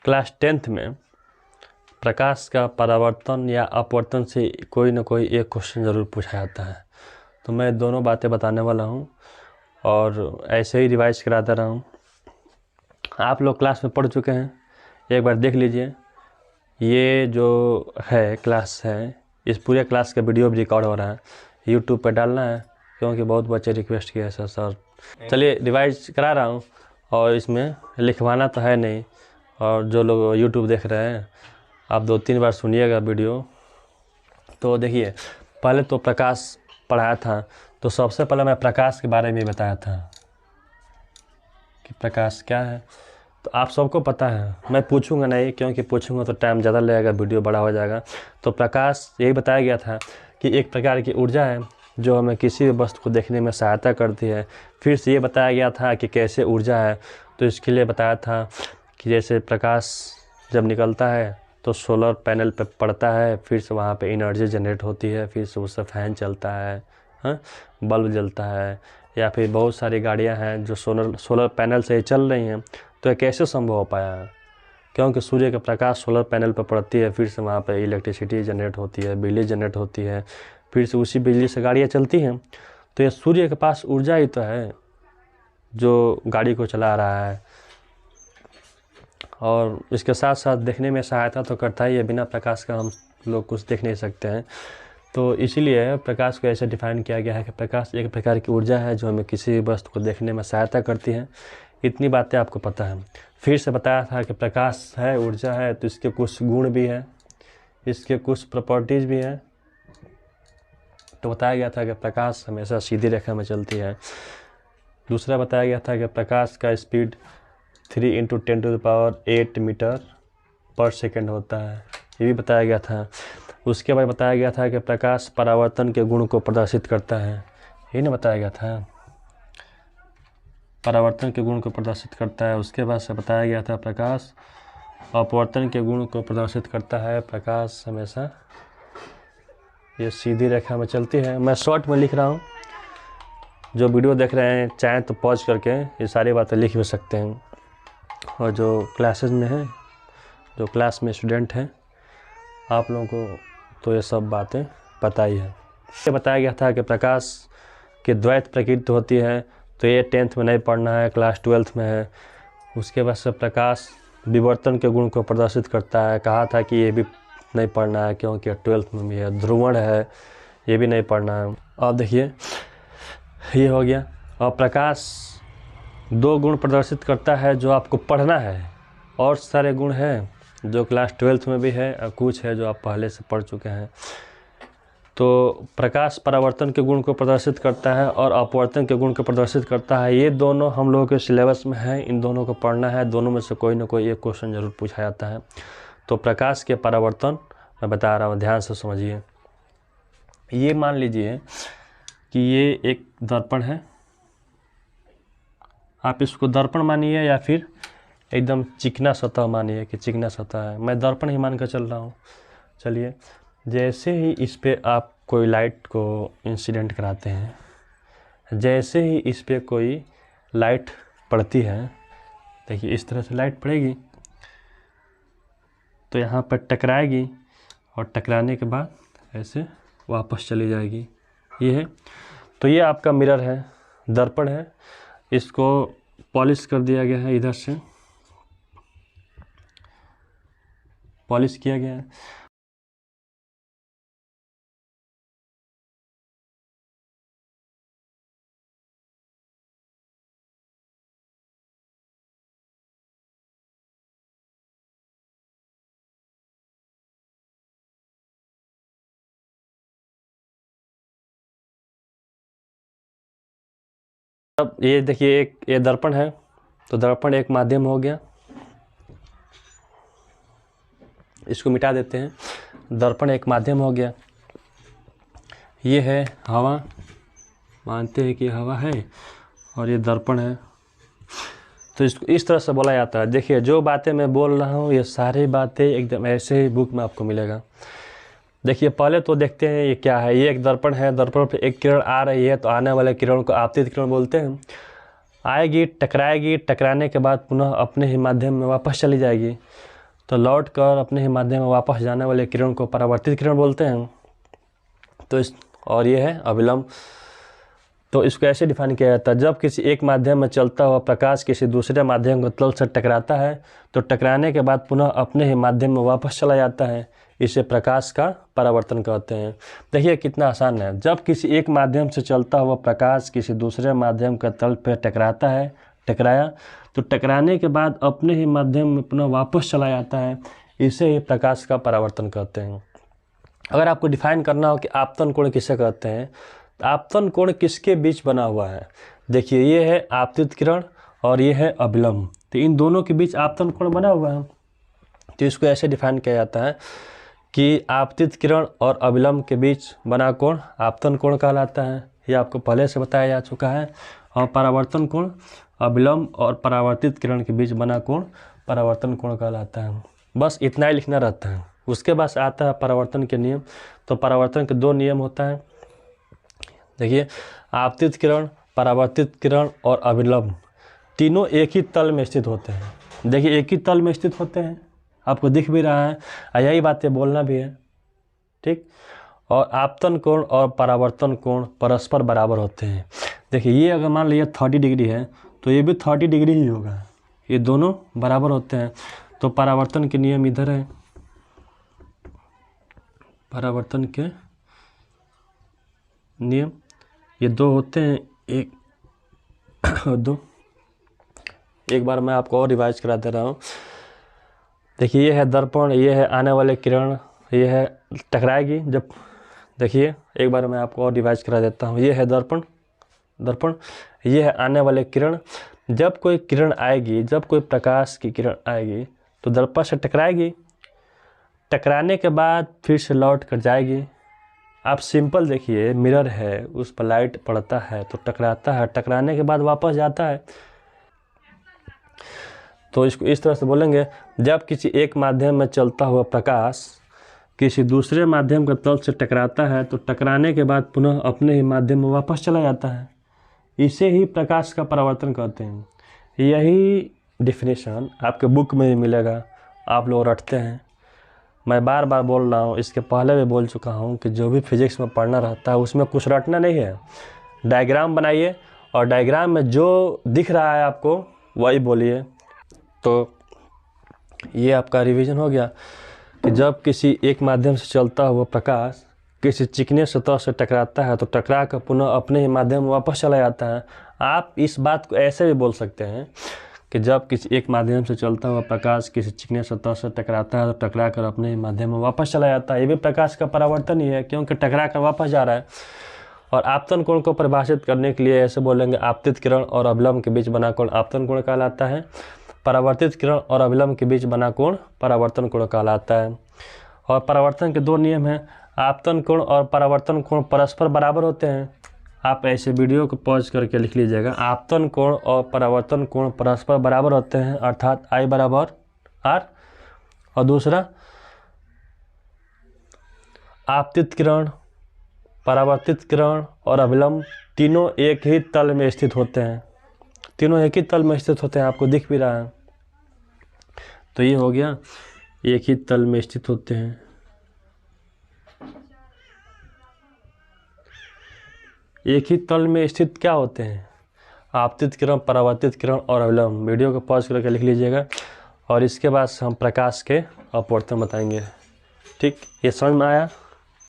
Class 10th में प्रकाश का परावर्तन या अपवर्तन से कोई ना कोई एक क्वेश्चन ज़रूर पूछा जाता है। तो मैं दोनों बातें बताने वाला हूँ और ऐसे ही रिवाइज कराता रहा हूँ। आप लोग क्लास में पढ़ चुके हैं, एक बार देख लीजिए। ये जो है क्लास है, इस पूरे क्लास का वीडियो भी रिकॉर्ड हो रहा है, यूट्यूब पर डालना है क्योंकि बहुत बच्चे रिक्वेस्ट किए हैं सर। चलिए रिवाइज करा रहा हूँ और इसमें लिखवाना तो है नहीं। और जो लोग यूट्यूब देख रहे हैं, आप 2-3 बार सुनिएगा वीडियो। तो देखिए, पहले तो प्रकाश पढ़ाया था, तो सबसे पहले मैं प्रकाश के बारे में बताया था कि प्रकाश क्या है। तो आप सबको पता है, मैं पूछूंगा नहीं क्योंकि पूछूंगा तो टाइम ज़्यादा लगेगा, वीडियो बड़ा हो जाएगा। तो प्रकाश यही बताया गया था कि एक प्रकार की ऊर्जा है जो हमें किसी भी वस्तु को देखने में सहायता करती है। फिर से ये बताया गया था कि कैसे ऊर्जा है, तो इसके लिए बताया था कि जैसे प्रकाश जब निकलता है तो सोलर पैनल पे पड़ता है, फिर से वहाँ पे एनर्जी जनरेट होती है, फिर से उससे फैन चलता है, बल्ब जलता है, या फिर बहुत सारी गाड़ियाँ हैं जो सोलर पैनल से चल रही हैं। तो ये कैसे संभव हो पाया है? क्योंकि सूर्य का प्रकाश सोलर पैनल पर पड़ती है, फिर से वहाँ पे इलेक्ट्रिसिटी जनरेट होती है, बिजली जनरेट होती है, फिर से उसी बिजली से गाड़ियाँ चलती हैं। तो ये सूर्य के पास ऊर्जा ही तो है जो गाड़ी को चला रहा है। और इसके साथ साथ देखने में सहायता तो करता ही है, बिना प्रकाश का हम लोग कुछ देख नहीं सकते हैं। तो इसीलिए प्रकाश को ऐसे डिफाइन किया गया है कि प्रकाश एक प्रकार की ऊर्जा है जो हमें किसी भी वस्तु को देखने में सहायता करती है। इतनी बातें आपको पता है। फिर से बताया था कि प्रकाश है, ऊर्जा है, तो इसके कुछ गुण भी हैं, इसके कुछ प्रॉपर्टीज़ भी हैं। तो बताया गया था कि प्रकाश हमेशा सीधी रेखा में चलती है। दूसरा बताया गया था कि प्रकाश का स्पीड 3 × 10⁸ मीटर पर सेकेंड होता है, ये भी बताया गया था। उसके बाद बताया गया था कि प्रकाश परावर्तन के गुण को प्रदर्शित करता है, यही ना बताया गया था, परावर्तन के गुण को प्रदर्शित करता है। उसके बाद से बताया गया था प्रकाश अपवर्तन के गुण को प्रदर्शित करता है। प्रकाश हमेशा ये सीधी रेखा में चलती है। मैं शॉर्ट में लिख रहा हूँ, जो वीडियो देख रहे हैं चाहें तो पॉज करके ये सारी बातें लिख भी सकते हैं। और जो क्लासेस में हैं, जो क्लास में स्टूडेंट हैं, आप लोगों को तो ये सब बातें पता ही है। ये बताया गया था कि प्रकाश की द्वैत प्रकृति होती है, तो ये 10th में नहीं पढ़ना है, क्लास 12th में है। उसके बाद से प्रकाश विवर्तन के गुण को प्रदर्शित करता है, कहा था कि ये भी नहीं पढ़ना है क्योंकि 12th में भी है। ध्रुवण है, ये भी नहीं पढ़ना है। अब देखिए, ये हो गया। और प्रकाश 2 गुण प्रदर्शित करता है जो आपको पढ़ना है, और सारे गुण हैं जो क्लास 12th में भी है और कुछ है जो आप पहले से पढ़ चुके हैं। तो प्रकाश परावर्तन के गुण को प्रदर्शित करता है और अपवर्तन के गुण को प्रदर्शित करता है। ये दोनों हम लोगों के सिलेबस में है, इन दोनों को पढ़ना है। दोनों में से कोई ना कोई एक क्वेश्चन जरूर पूछा जाता है। तो प्रकाश के परावर्तन मैं बता रहा हूँ, ध्यान से समझिए। ये मान लीजिए कि ये एक दर्पण है, आप इसको दर्पण मानिए या फिर एकदम चिकना सतह मानिए कि चिकना सतह है। मैं दर्पण ही मान कर चल रहा हूँ। चलिए, जैसे ही इस पे आप कोई लाइट को इंसिडेंट कराते हैं, जैसे ही इस पे कोई लाइट पड़ती है, देखिए इस तरह से लाइट पड़ेगी तो यहाँ पर टकराएगी और टकराने के बाद ऐसे वापस चली जाएगी। ये है, तो ये आपका मिरर है, दर्पण है। इसको पॉलिश कर दिया गया है, इधर से पॉलिश किया गया है। अब ये देखिए, एक ये दर्पण है, तो दर्पण एक माध्यम हो गया, इसको मिटा देते हैं। दर्पण एक माध्यम हो गया। ये है हवा, मानते हैं कि हवा है, और ये दर्पण है। तो इसको इस तरह से बोला जाता है। देखिए, जो बातें मैं बोल रहा हूँ ये सारी बातें एकदम ऐसे ही बुक में आपको मिलेगा। देखिए, पहले तो देखते हैं ये क्या है। ये एक दर्पण है, दर्पण पे एक किरण आ रही है, तो आने वाले किरण को आपतित किरण बोलते हैं। आएगी, टकराएगी, टकराने के बाद पुनः अपने ही माध्यम में वापस चली जाएगी। तो लौट कर अपने ही माध्यम में वापस जाने वाले किरण को परावर्तित किरण बोलते हैं। तो और ये है अविलंब। तो इसको ऐसे डिफाइन किया जाता है, जब किसी एक माध्यम में चलता हुआ प्रकाश किसी दूसरे माध्यम के तल से टकराता है तो टकराने के बाद पुनः अपने ही माध्यम में वापस चला जाता है, इसे प्रकाश का परावर्तन कहते हैं। देखिए कितना आसान है, जब किसी एक माध्यम से चलता हुआ प्रकाश किसी दूसरे माध्यम के तल पर टकराया तो टकराने के बाद अपने ही माध्यम में पुनः वापस चला जाता है, इसे ही प्रकाश का परावर्तन कहते हैं। अगर आपको डिफाइन करना हो कि आपतन कोण किसे कहते हैं, आपतन कोण किसके बीच बना हुआ है, देखिए ये है आपतित किरण और ये है अभिलंब, तो इन दोनों के बीच आपतन कोण बना हुआ है। तो इसको ऐसे डिफाइन किया जाता है कि आपतित किरण और अभिलंब के बीच बना कोण आपतन कोण कहलाता है, ये आपको पहले से बताया जा चुका है। और परावर्तन कोण अभिलंब और परावर्तित किरण के बीच बना कोण परावर्तन कोण कहलाता है। बस इतना ही लिखना रहता है। उसके बाद आता है परावर्तन के नियम। तो परावर्तन के 2 नियम होता है। देखिए आपतित किरण, परावर्तित किरण और अभिलंब तीनों एक ही तल में स्थित होते हैं। देखिए एक ही तल में स्थित होते हैं, आपको दिख भी रहा है, यही बातें बोलना भी है, ठीक। और आपतन कोण और परावर्तन कोण परस्पर बराबर होते हैं। देखिए ये अगर मान लीजिए 30 डिग्री है तो ये भी 30 डिग्री ही होगा, ये दोनों बराबर होते हैं। तो परावर्तन के नियम इधर है, परावर्तन के नियम ये 2 होते हैं, एक और 2। एक बार मैं आपको और रिवाइज करा दे रहा हूँ। देखिए ये है दर्पण, ये है आने वाले किरण, ये है टकराएगी जब, देखिए एक बार मैं आपको और रिवाइज करा देता हूँ। ये है दर्पण, ये है आने वाले किरण। जब कोई किरण आएगी, जब कोई प्रकाश की किरण आएगी तो दर्पण से टकराएगी, टकराने के बाद फिर से लौट कर जाएगी। आप सिंपल देखिए, मिरर है, उस पर लाइट पड़ता है तो टकराता है, टकराने के बाद वापस जाता है। तो इसको इस तरह से बोलेंगे, जब किसी एक माध्यम में चलता हुआ प्रकाश किसी दूसरे माध्यम के तल से टकराता है तो टकराने के बाद पुनः अपने ही माध्यम में वापस चला जाता है, इसे ही प्रकाश का परावर्तन कहते हैं। यही डिफिनेशन आपके बुक में भी मिलेगा, आप लोग रटते हैं। मैं बार बार बोल रहा हूँ, इसके पहले भी बोल चुका हूँ कि जो भी फिजिक्स में पढ़ना रहता है उसमें कुछ रटना नहीं है। डायग्राम बनाइए और डायग्राम में जो दिख रहा है आपको वही बोलिए। तो ये आपका रिवीजन हो गया कि जब किसी एक माध्यम से चलता हुआ प्रकाश किसी चिकने सतह से टकराता है तो टकरा कर पुनः अपने ही माध्यम में वापस चला जाता है। आप इस बात को ऐसे भी बोल सकते हैं कि जब किसी एक माध्यम से चलता हुआ प्रकाश किसी चिकने सतह से टकराता है तो टकरा कर अपने ही माध्यम में वापस चला जाता है, ये भी प्रकाश का परावर्तन ही है, क्योंकि टकरा कर वापस जा रहा है। और आपतन कोण को परिभाषित करने के लिए ऐसे बोलेंगे, आपतित किरण और अभिलंब के बीच बना कोण आपतन कोण कहलाता है, परावर्तित किरण और अभिलंब के बीच बना कोण परावर्तन कोण कहलाता है। और परावर्तन के 2 नियम हैं, आपतन कोण और परावर्तन कोण परस्पर बराबर होते हैं। आप ऐसे वीडियो को पॉज करके लिख लीजिएगा, आपतन कोण और परावर्तन कोण परस्पर बराबर होते हैं, अर्थात I बराबर R। और दूसरा, आपतित किरण, परावर्तित किरण और अभिलंब तीनों एक ही तल में स्थित होते हैं, तीनों एक ही तल में स्थित होते हैं, आपको दिख भी रहा है। तो ये हो गया, एक ही तल में स्थित होते हैं। एक ही तल में स्थित क्या होते हैं? आपतित किरण, परावर्तित किरण और अभिलंब। वीडियो को पॉज करके लिख लीजिएगा और इसके बाद हम प्रकाश के अपवर्तन बताएंगे। ठीक, ये समझ में आया?